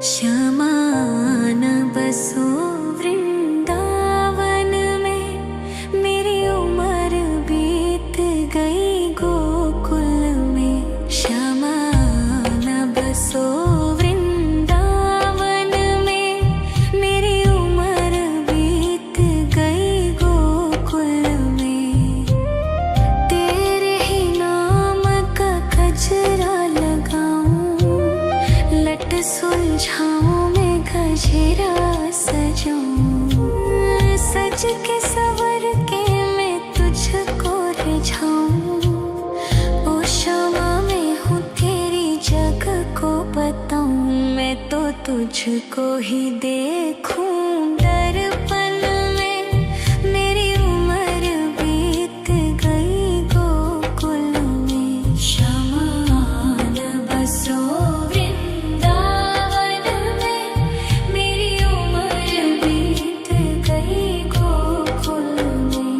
श्यामा न बसो वृंदावन में, मेरी उम्र बीत गई गोकुल में। श्यामा न बसो वृंदावन में, मेरी उम्र बीत गई गोकुल में। तेरे ही नाम का गजरा लगाऊं, लट सुलझाऊं मैं गजरा सजाऊं। सज के सवर के मैं तुझको रिझाऊं। ओ श्यामा मैं हूँ तेरी जग को बताऊं। मैं तो तुझको ही देखूं दर्पण में, मेरी उम्र बीत गई गोकुल में। श्यामा न बसो वृंदावन में, मेरी उम्र बीत गई गोकुल में।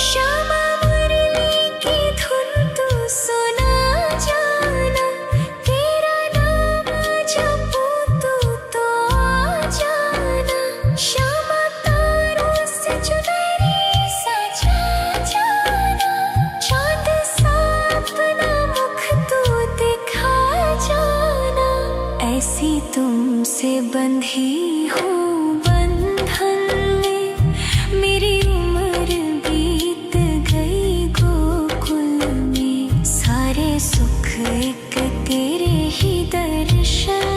श्यामा मुरली की धुन तू सुना जाना, तेरा नाम जपूं तू तो आ जाना। श्यामा तारों से चुनरी सजा जाना, चाँद सा अपना मुख तू दिखा जाना। ऐसी तुमसे बंधी हूँ बंधन में, मेरी उम्र बीत गई गोकुल में। सारे सुख एक तेरे ही दर्शन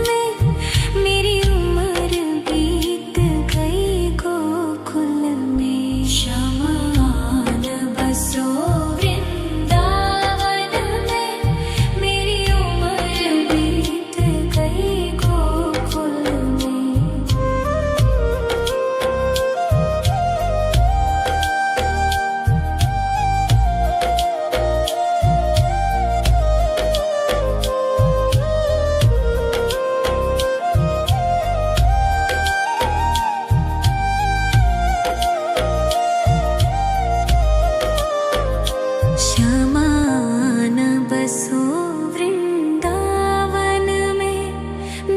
में, मेरी उम्र बीत गई गोकुल में। श्यामा न बसो वृंदावन में, मेरी उम्र बीत गई गोकुल में। श्यामा न बसो वृंदावन में,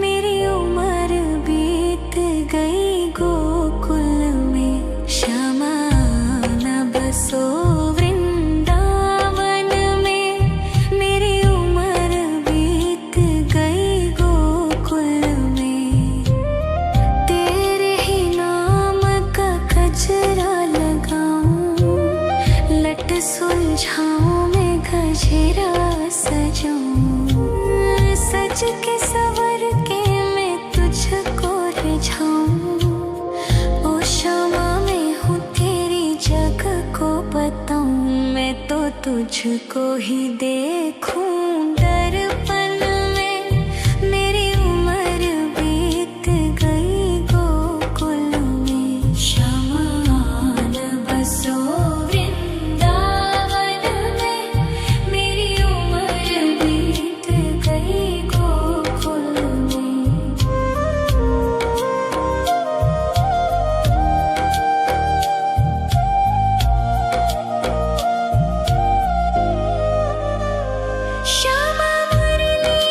मेरी उम्र बीत गई गोकुल में। श्यामा न बसो वृंदावन में, मेरी उम्र बीत गई गोकुल में। तेरे ही नाम का गजरा लगाऊं, लट सुलझाऊं मैं गजरा सजाऊं। सज के सवर के मैं तुझको रिझाऊं। ओ श्यामा मैं हूँ तेरी जग को बताऊं। मैं तो तुझको ही देखूं दर्पण में, मेरी उम्र बीत गई गोकुल में। श्यामा न बसो वृंदावन में, मेरी उम्र बीत गई गोकुल में। श्यामा मुरली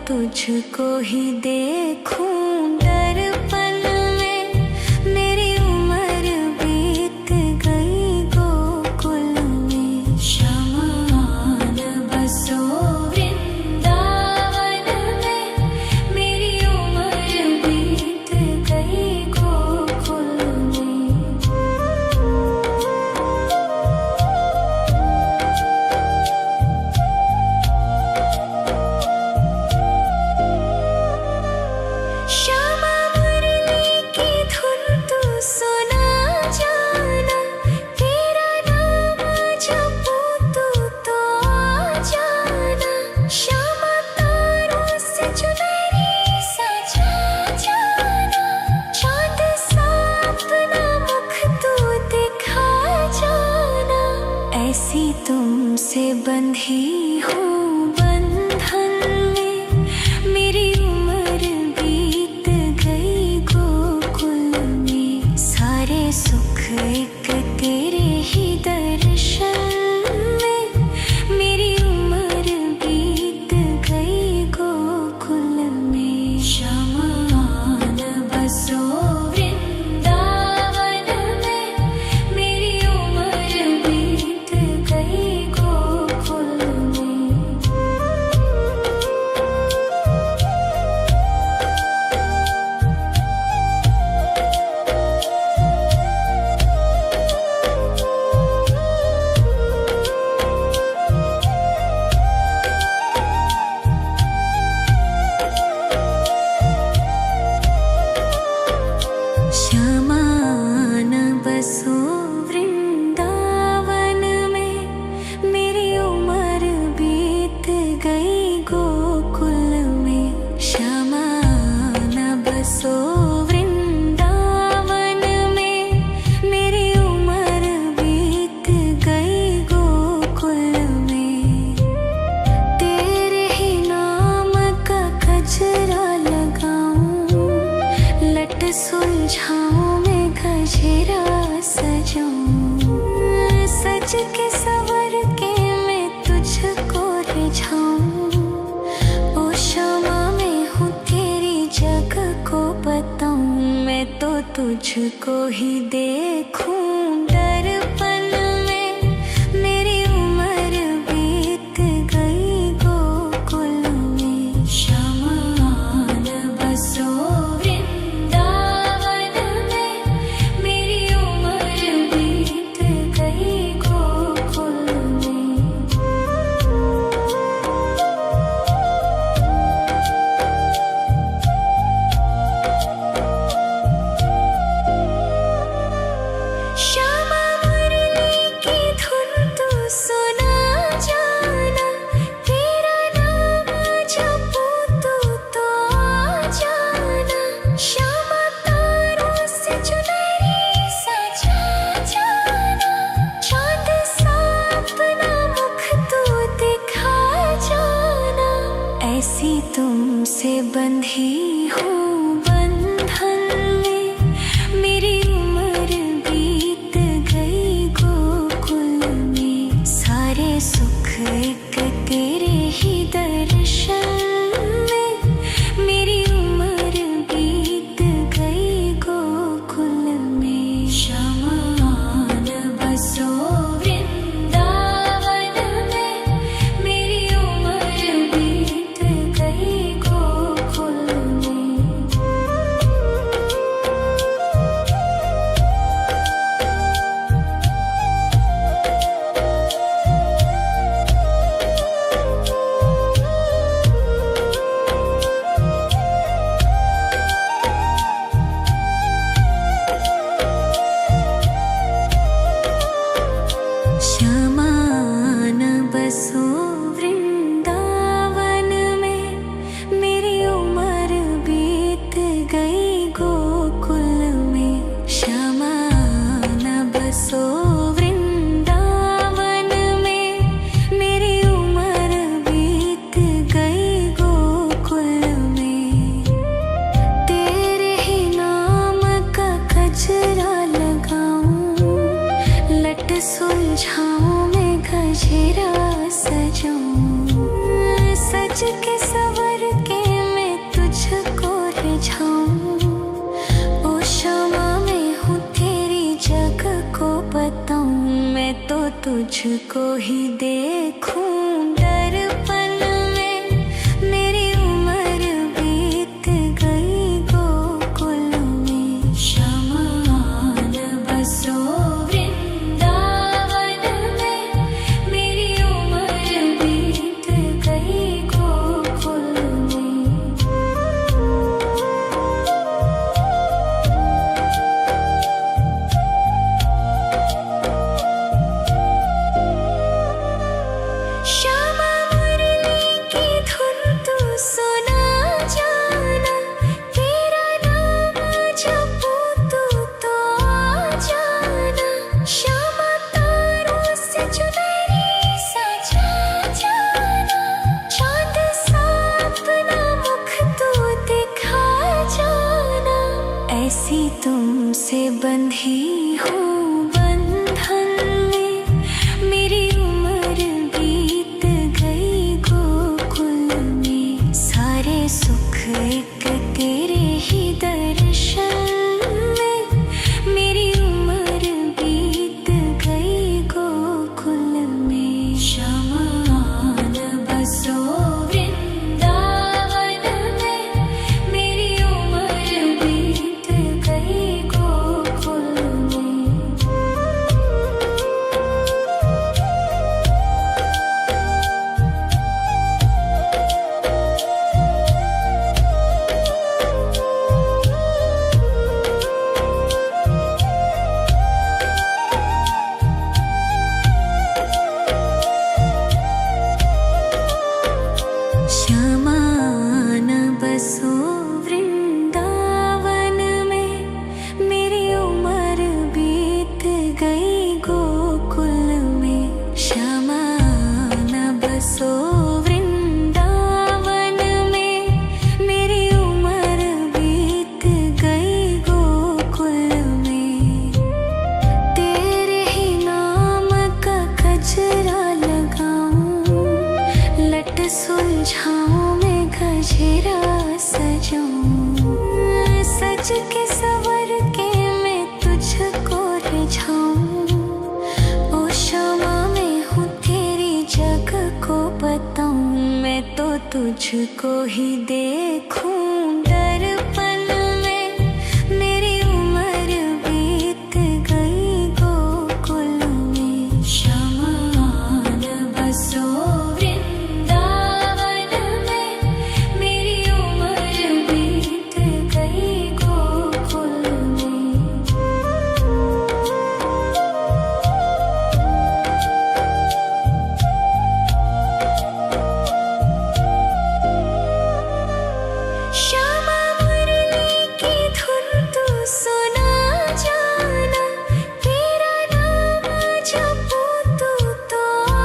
तुझको ही देखूं दर्पण में। मेरी उम्र बीत गई गोकुल में। शमान बसो वृंदावन में। मेरी उम्र बीत गई गोकुल में। श्यामा मुरली की धुन तू सुना जाना। तेरा नाम जपूं तू तो आ जाना। श्यामा तारों से चुनरी सजा जाना। चांद सा अपना मुख तू दिखा जाना। ऐसी तुमसे बंधी हूँ बंधन में। मेरी उम्र बीत गई गोकुल में। सारे सुख एक तेरे ही दर्शन में। मेरी उम्र बीत गई गोकुल में। शमान बसो वृंदावन में। मेरी उम्र बीत गई गोकुल में। श्यामान बसो वृंदावन में। मेरी उम्र बीत गई गोकुल में। श्यामान बसो वृंदावन में। मेरी उम्र बीत गई गोकुल में। तेरे ही नाम का गजरा लगाऊं। लट सुलझाऊं मैं गजरा सजाऊं। सज के सवर के मैं तुझको रिझाऊं। ओ श्यामा मैं हूँ तेरी जग को बताऊं। मैं तो तुझको ही देखूं दर्पण में। मेरी उम्र बीत गई गोकुल में। शमान बसो वृंदावन में। मेरी उम्र बीत गई गोकुल में। श्यामा मुरली की धुन तू सुना जाना। तेरा नाम जपूं तू तो आ जाना। श्यामा तारों से चुनरी सजा जाना। चांद सा अपना मुख तू दिखा जाना। ऐसी तुमसे बंधी हूँ बंधन में। मेरी उम्र बीत गई गोकुल में। सारे सुख एक तेरे ही दर्शन में। मेरी उम्र बीत गई गोकुल में। शमान बसो वृंदावन में। मेरी उम्र बीत गई गोकुल में। श्यामान बसो वृंदावन में। मेरी उम्र बीत गई गोकुल में। श्यामान बसो वृंदावन में। मेरी उम्र बीत गई गोकुल में। तेरे ही नाम का गजरा लगाऊं। लट सुलझाऊं मैं गजरा सजाऊं। सज के सवर के तुझको ही देखूं दर्पण में। मेरी उम्र बीत गई गोकुल में, शमान बसो वृंदावन में। मेरी उम्र बीत गई गोकुल में। श्यामा मुरली की धुन तू सुना जाना, तेरा नाम जपूं तू तो आ जाना। श्यामा तारों से चुनरी सजा जाना, चांद सा अपना मुख तू दिखा जाना। ऐसी तुमसे बंधी हूँ बंधन में, मेरी उम्र बीत गई गोकुल में। सारे सुख एक तेरे ही दर्शन में, मेरी उम्र बीत गई गोकुल में। शमान बसो वृंदावन में, मेरी उम्र बीत गई गोकुल में। श्यामान बसो वृंदावन में, मेरी उम्र बीत गई गोकुल में। श्यामान बसो वृंदावन में, मेरी उम्र बीत गई गोकुल में। तेरे ही नाम का गजरा लगाऊं, लट सुलझाऊं मैं गजरा सजाऊं। सज के सवर के मैं तुझको रिझाऊं। ओ श्यामा मैं हूँ तेरी जग को बताऊं, मैं तो तुझको ही देखूं दर्पण में। मेरी उम्र बीत गई गोकुल में। शमान बसो वृंदावन में, मेरी उम्र बीत गई गोकुल में। श्यामा मुरली की धुन तू सुना जाना, तेरा नाम जपूं तू तो आ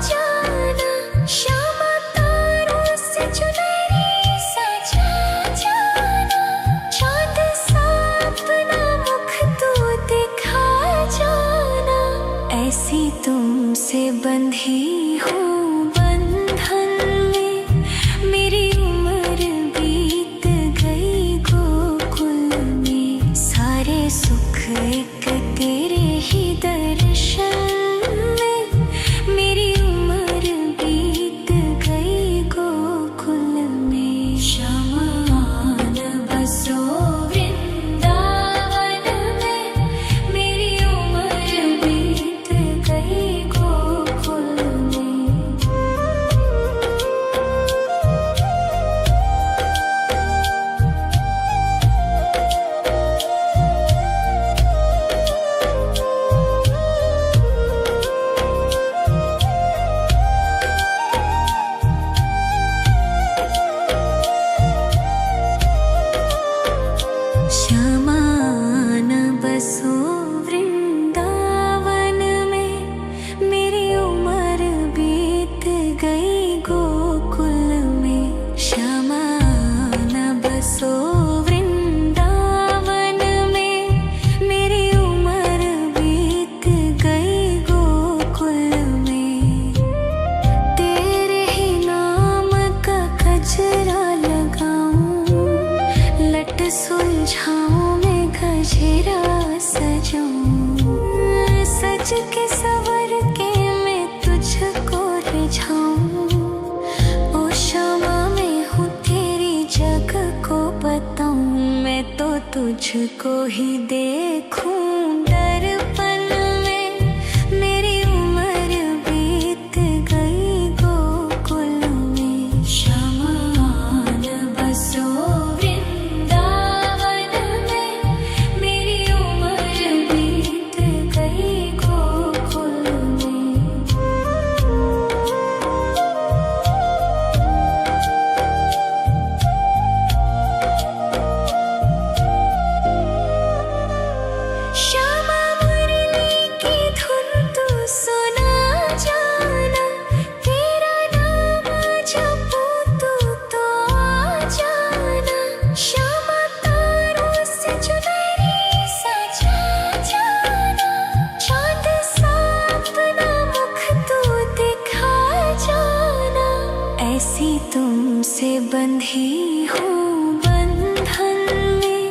जाना। श्यामा तारों से चुनरी सजा जाना, चांद सा अपना मुख तू दिखा जाना। ऐसी तुमसे बंधी हूँ बंधन में, मेरी उम्र बीत गई गोकुल में। सारे सुख एक तेरे ही दर्शन में, मेरी उम्र बीत गई गोकुल में। शमान बसो वृंदावन में, मेरी उम्र बीत गई गोकुल में। श्यामान बसो वृंदावन में, मेरी उम्र बीत गई गोकुल में। श्यामान बसो वृंदावन में, मेरी उम्र बीत गई गोकुल में। तेरे ही नाम का गजरा लगाऊं, लट सुलझाऊं मैं गजरा सजाऊं। सज के सवर के सुलझाऊं। ओ क्षमा मैं हूँ तेरी जग को बताऊं। मैं तो तुझको ही देखूं दर्पण में। मेरी उम्र बीत गई गोकुल में। शमान बसो वृंदावन में। मेरी उम्र बीत गई गोकुल में। श्यामा मुरली की धुन तू सुना जाना। तेरा नाम जपूं तू तो आ जाना। श्यामा तारों से चुनरी सजा जाना। चाँद सा अपना मुख तू दिखा जाना। ऐसी तुमसे बंधी हूँ बंधन में।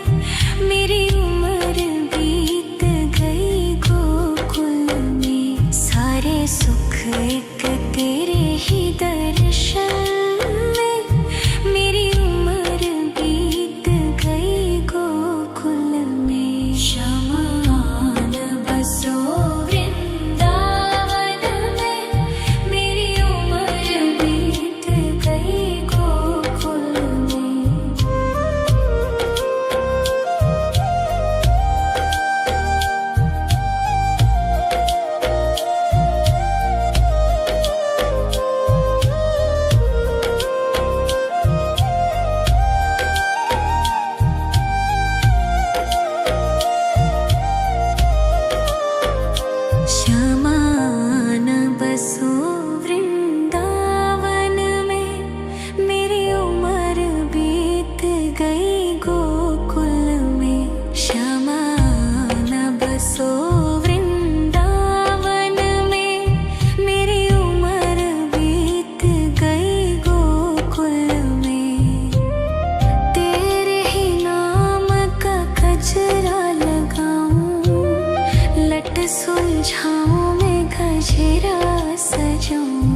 मेरी उम्र बीत गई गोकुल में। सारे सुख एक तेरे ही दर्शन में। मेरी उम्र बीत गई गोकुल में। शमान बसो वृंदावन में। मेरी उम्र बीत गई गोकुल में। शमान बसो वृंदावन में। मेरी उम्र बीत गई गोकुल में। शमान बसो वृंदावन में। मेरी उम्र बीत गई गोकुल में। तेरे ही नाम का गजरा लगाऊं। लट सुलझाऊं मैं गजरा सजाऊं।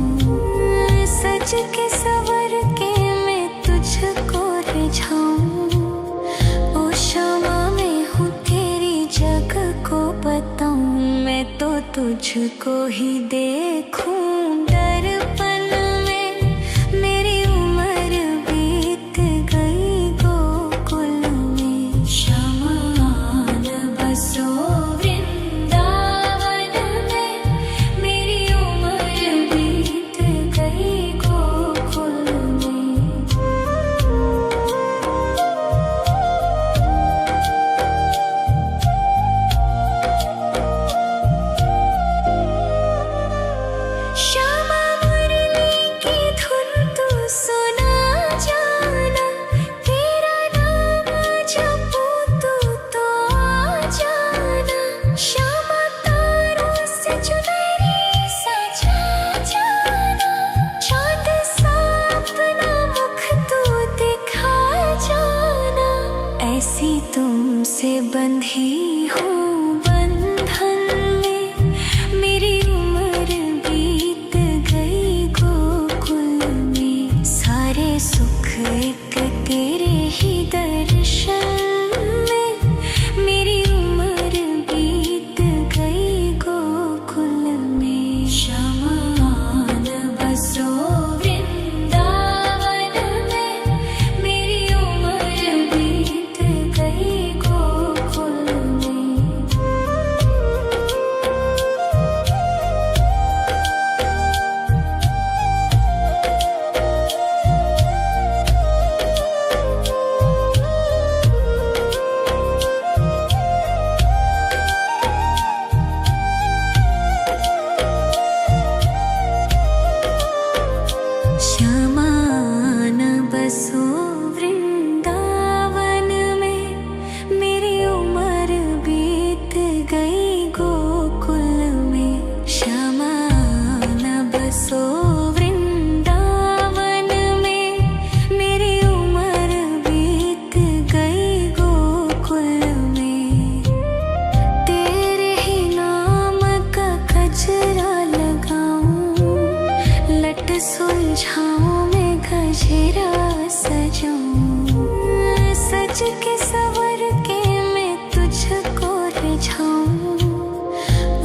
सज के सवर के मैं तुझको रिझाऊं। ओ क्षमा मैं हूँ तेरी जग को बताऊं। मैं तो तुझको ही देखूं दर्पण में। मेरी उम्र बीत गई गोकुल में। शमान बसो वृंदावन में। मेरी उम्र बीत गई गोकुल में। लट सुलझाऊं मैं गजरा सजाऊं, सज के सवर के मैं तुझको रिझाऊं।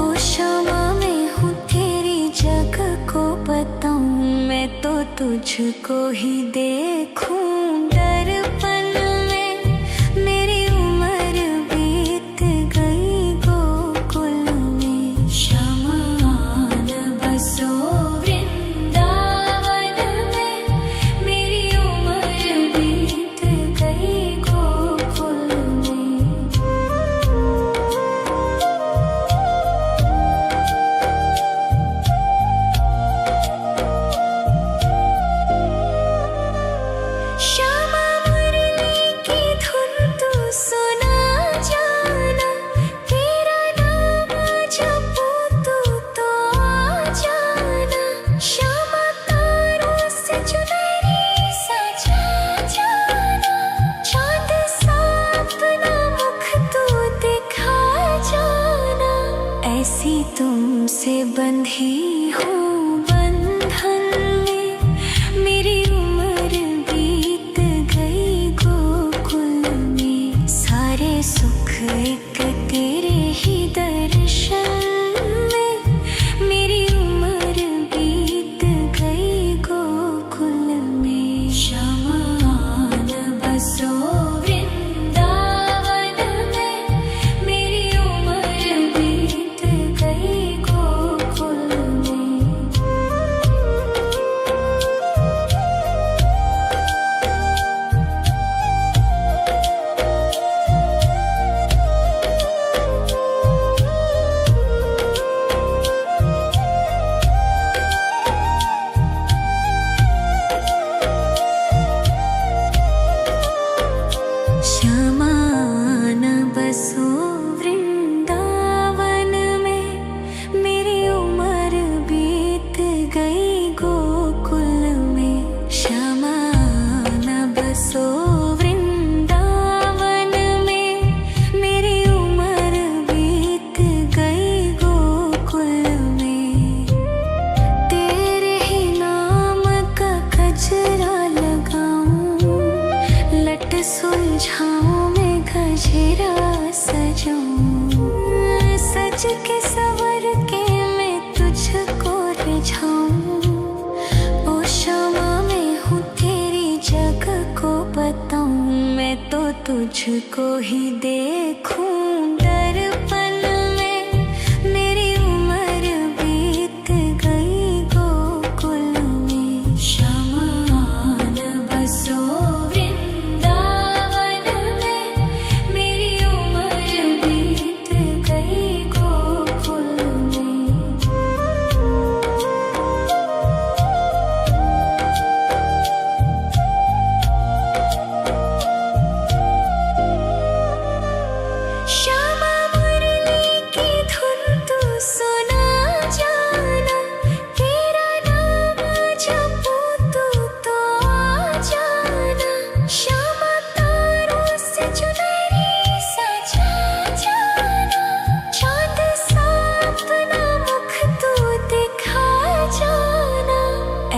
ओ शामा मैं हूँ तेरी जग को बताऊं, मैं तो तुझको ही देखूं दर्पण में। मेरी उम्र बीत गई गोकुल में, श्यामा आन बसो वृंदावन में। मेरी उम्र बीत गई गोकुल में। श्यामा मुरली की धुन तू सुना जाना, तेरा नाम जपूं तो आ जाना। श्यामा तारों से चुनरी सजा जाना, चांद सा अपना मुख तू दिखा जाना। ऐसी तुमसे बंधी हूँ बंधन में, मेरी उम्र बीत गई गोकुल में। सारे सुख एक तेरे ही दर्शन में, मेरी उम्र बीत गई गोकुल में। श्यामा आन बसो वृंदावन में, मेरी उम्र बीत गई गोकुल में। श्यामा आन बसो वृंदावन में, मेरी उम्र बीत गई गोकुल में। श्यामा आन बसो वृंदावन में, मेरी उम्र बीत गई गोकुल में। तेरे ही नाम का गजरा लगाऊं, लट सुलझाऊं मैं गजरा सजाऊं, सज के सवर के मैं तुझको रिझाऊं। ओ शामा मैं हूँ तेरी जग को बताऊं, मैं तो तुझको ही देखूं दर्पण में। मेरी उम्र बीत गई गोकुल में, श्यामा आन बसो वृंदावन में। मेरी उम्र बीत गई गोकुल में। श्यामा मुरली की धुन तू सुना जाना, तेरा नाम जपूं तो आ जाना। श्यामा तारों से चुनरी सजा जाना, चांद सा अपना मुख तू दिखा जाना।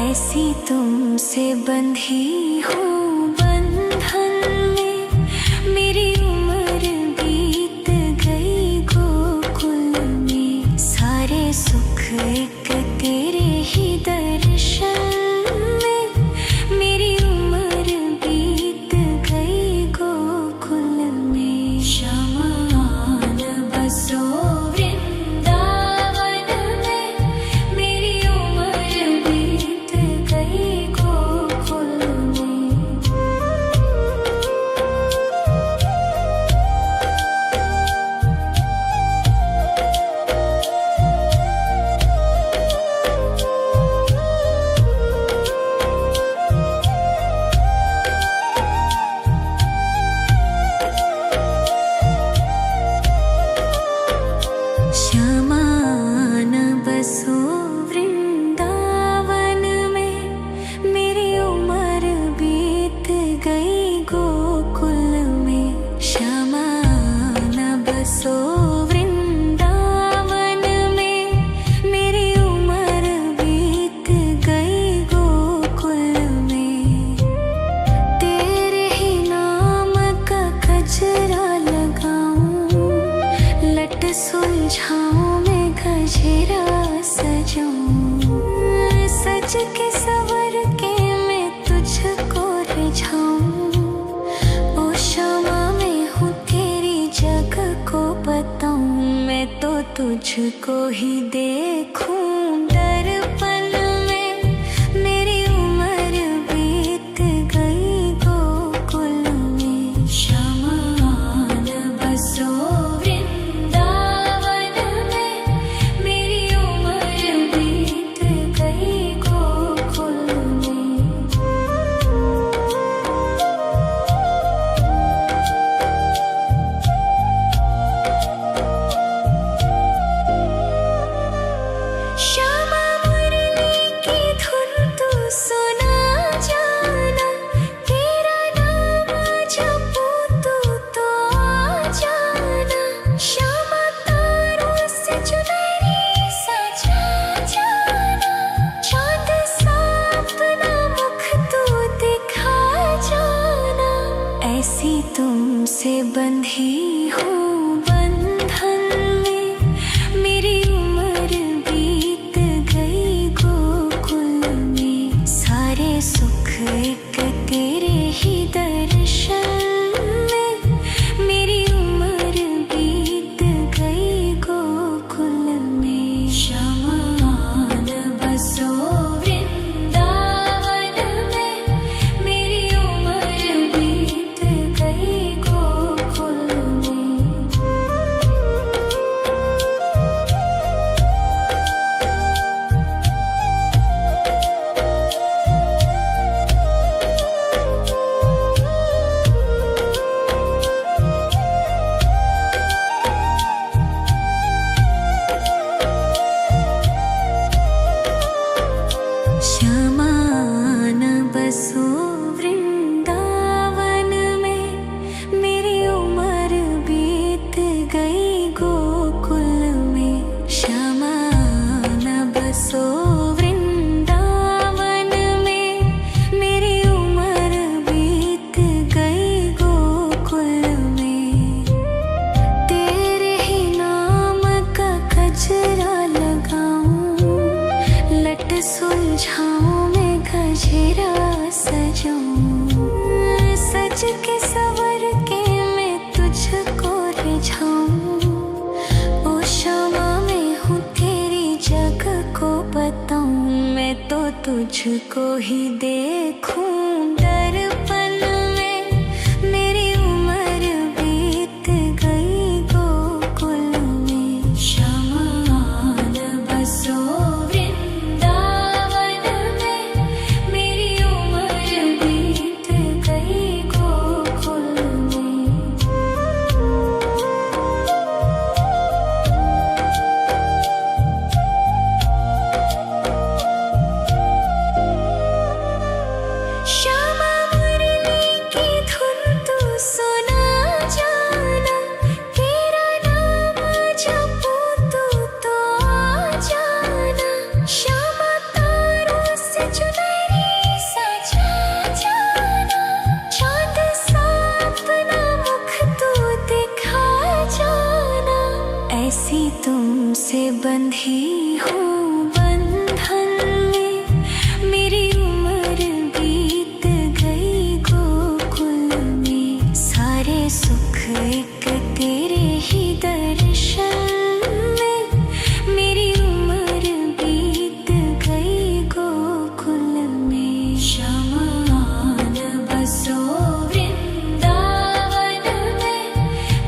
ऐसी तुमसे बंधी हूँ बंधन में, मेरी उम्र बीत गई गोकुल में। सारे सुख एक तेरे ही दर्शन में, मेरी उम्र बीत गई गोकुल में। श्यामा आन बसो वृंदावन में, मेरी उम्र बीत गई गोकुल में। तुझको ही देखूं दर्पण में। मेरी उम्र बीत गई गोकुल में। शमान बसो वृंदावन में। मेरी उम्र बीत गई गोकुल में। श्यामा मुरली की धुन तू सुना जाना। तेरा नाम जपूं तू तो आ जाना। श्यामा तारों से चुनरी सजा जाना। चांद सा अपना मुख तू दिखा जाना। ऐसी तुमसे बंधी हूँ बंधन में। मेरी उम्र बीत गई गोकुल में। सारे सुख एक तेरे ही दर्शन में। मेरी उम्र बीत गई गोकुल में। शमान बसो वृंदावन में। मेरी उम्र बीत गई गोकुल में। श्यामान बसो वृंदावन में। मेरी उम्र बीत गई गोकुल में। श्यामान बसो वृंदावन में। मेरी उम्र बीत गई गोकुल में। तेरे ही नाम का गजरा लगाऊं। लट सुलझाऊं मैं गजरा सजाऊं। सज के सवर के मैं तुझको रिझाऊं। ओ श्यामा मैं हूँ तेरी जग को बताऊं। मैं तो तुझको ही देखूं दर्पण में। मेरी उम्र बीत गई गोकुल में। शमान बसो वृंदावन में। मेरी उम्र बीत गई गोकुल में। श्यामा मुरली की धुन तू सुना जाना। तेरा नाम जपूं तू तो आ जाना। श्यामा तारों से चुनरी सजा जाना। चांद सा अपना मुख तू दिखा जाना। ऐसी तुमसे बंधी हूँ बंधन में। मेरी उम्र बीत गई गोकुल में। सारे सुख एक तेरे ही दर्शन में। मेरी उम्र बीत गई गोकुल में। शमान बसो वृंदावन में।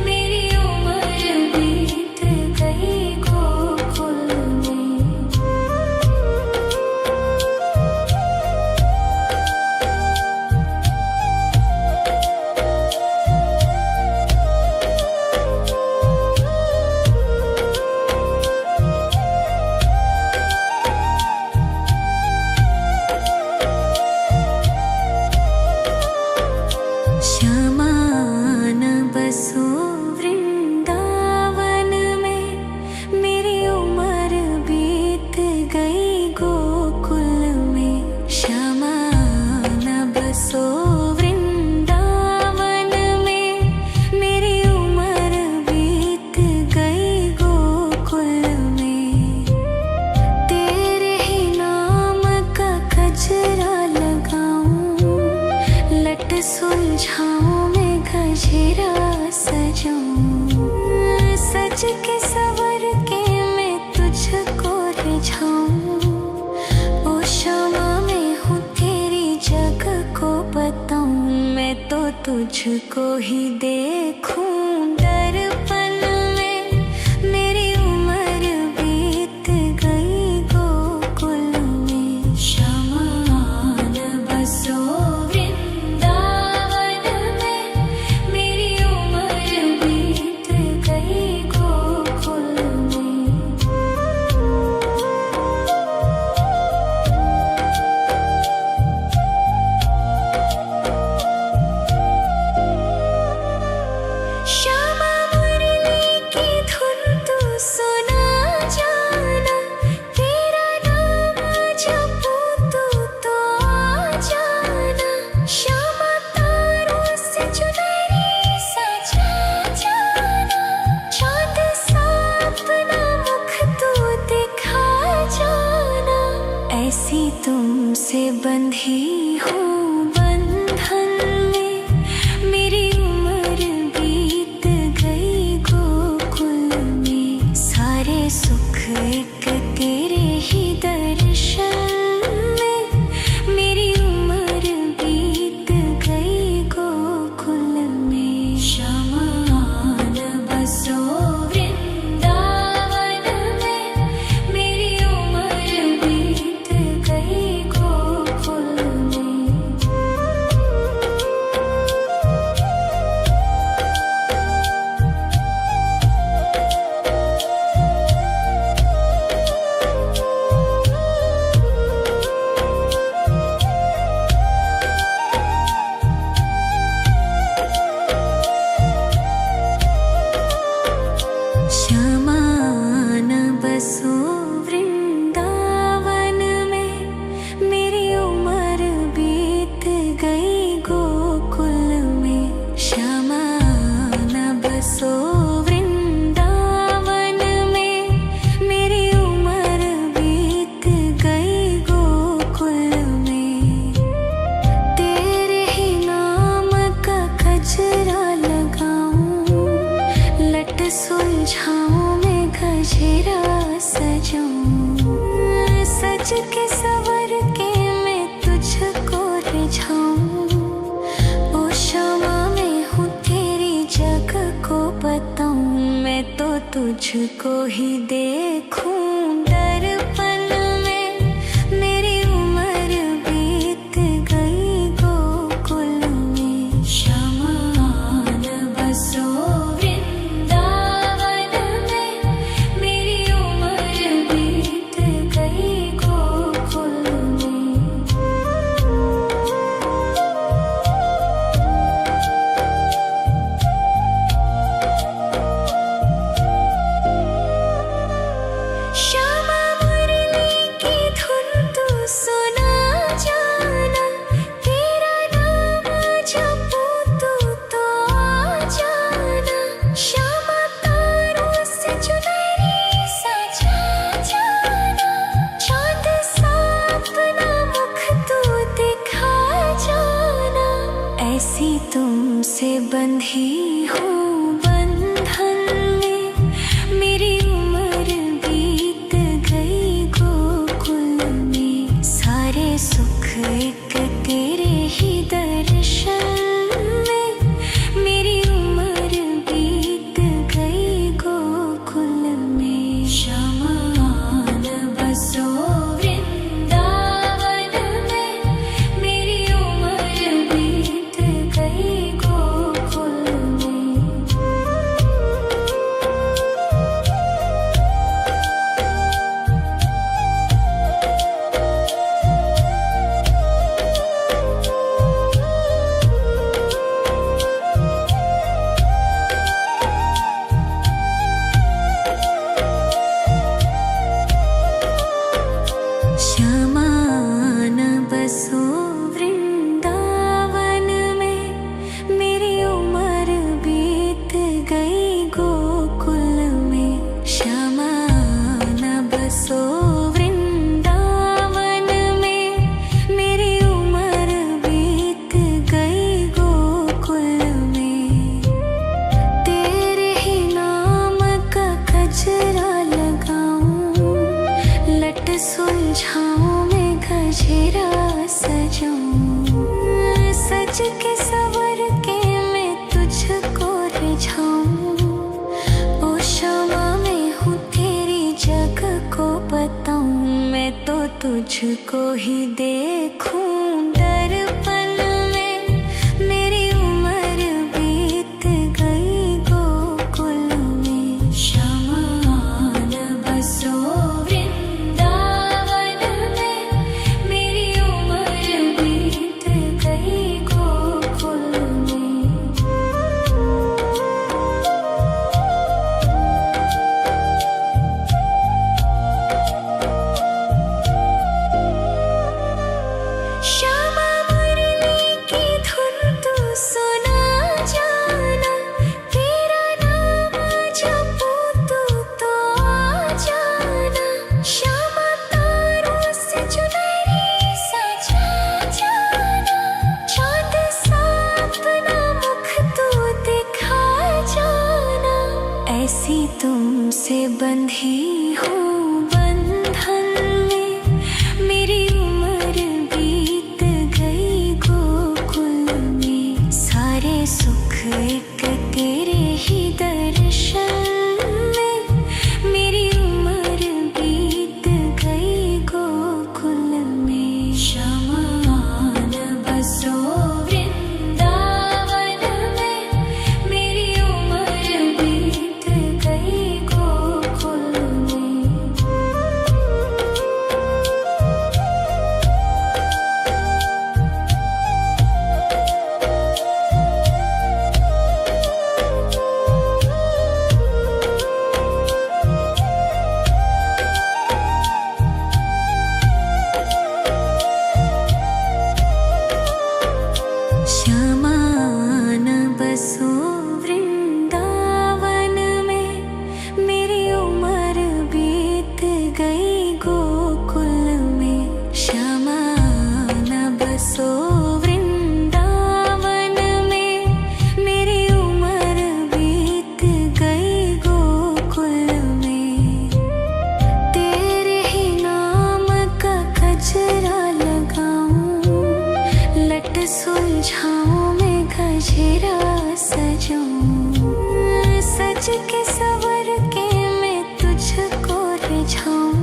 मेरी उम्र बीत गई गोकुल में। श्यामान बसो वृंदावन में। मेरी उम्र बीत गई गोकुल में। श्यामान बसो वृंदावन में। मेरी उम्र बीत गई गोकुल में। तेरे ही नाम का गजरा लगाऊं। लट सुलझाऊं मैं गजरा सजाऊं। सज के सवर के तुझको ही देखूं दर्पण में। मेरी उम्र बीत गई गोकुल में। शमान बसो वृंदावन में। मेरी उम्र बीत गई गोकुल में। श्यामा मुरली की धुन तू सुना जाना। तेरा नाम जपूं तो आ जाना। श्यामा तारों से चुनरी सजा जाना। चाँद सा अपना मुख तू दिखा जाना। ऐसी तुमसे बंधी हूँ बंधन में। मेरी उम्र बीत गई गोकुल में। सारे सुख एक तेरे ही दर्शन में। मेरी उम्र बीत गई गोकुल में। शमान बसो वृंदावन में। मेरी उम्र बीत गई गोकुल में। शमान बसो वृंदावन में। मेरी उम्र बीत गई गोकुल में। शमान बसो वृंदावन में। मेरी उम्र बीत गई गोकुल में। तेरे ही नाम का गजरा लगाऊं। लट सुलझाऊं मैं गजरा सजाऊं। सज के सवर के मैं तुझको रिझाऊं। ओ क्षमा मैं हूँ तेरी जग को बताऊं। मैं तो तुझको ही देखूं दर्पण में। मेरी उम्र बीत गई गोकुल में। शमान बसो वृंदावन में। मेरी उम्र बीत गई गोकुल में। श्यामा मुरली की धुन तू सुना जाना। तेरा नाम जपूं तो आ जाना। श्यामा तारों से चुनरी सजा जाना। चाँद सा अपना मुख तू दिखा जाना। ऐसी तुमसे बंधी हूँ बंधन में। मेरी उम्र बीत गई गोकुल में। सारे सुख एक तेरे ही दर्शन में। मेरी उम्र बीत गई गोकुल में। शमान बसो वृंदावन में। मेरी उम्र बीत गई गोकुल में। शमान बसो वृंदावन में। मेरी उम्र बीत गई गोकुल में। शमान बसो वृंदावन में। मेरी उम्र बीत गई गोकुल में। तेरे ही नाम का गजरा लगाऊं। लट सुलझाऊं मैं गजरा सजाऊं। सज के सवर के तुझको ही देखूं दर्पण में। मेरी उम्र बीत गई गोकुल में। शमान बसो वृंदावन में। मेरी उम्र बीत गई गोकुल में। श्यामा मुरली की धुन तू सुना जाना। तेरा नाम जपूं तू तो आ जाना। श्यामा तारों से चुनरी सजा जाना। चाँद सा अपना मुख तू दिखा जाना। ऐसी तुमसे बंधी हूँ बंधन में। मेरी उम्र बीत गई गोकुल में। सारे सुख एक तेरे ही दर्शन में। मेरी उम्र बीत गई गोकुल में। शमान बसो वृंदावन में। मेरी उम्र बीत गई गोकुल में। श्यामान बसो वृंदावन में। मेरी उम्र बीत गई गोकुल में। श्यामान बसो वृंदावन में। मेरी उम्र बीत गई गोकुल में। तेरे ही नाम का गजरा लगाऊं। लट सुलझाऊं मैं गजरा सजाऊं। सज के सवर के मैं तुझको रिझाऊं।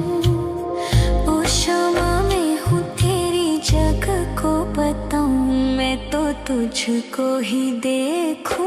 ओ श्यामा मैं हूँ तेरी जग को बताऊं। मैं तो तुझको ही देखूं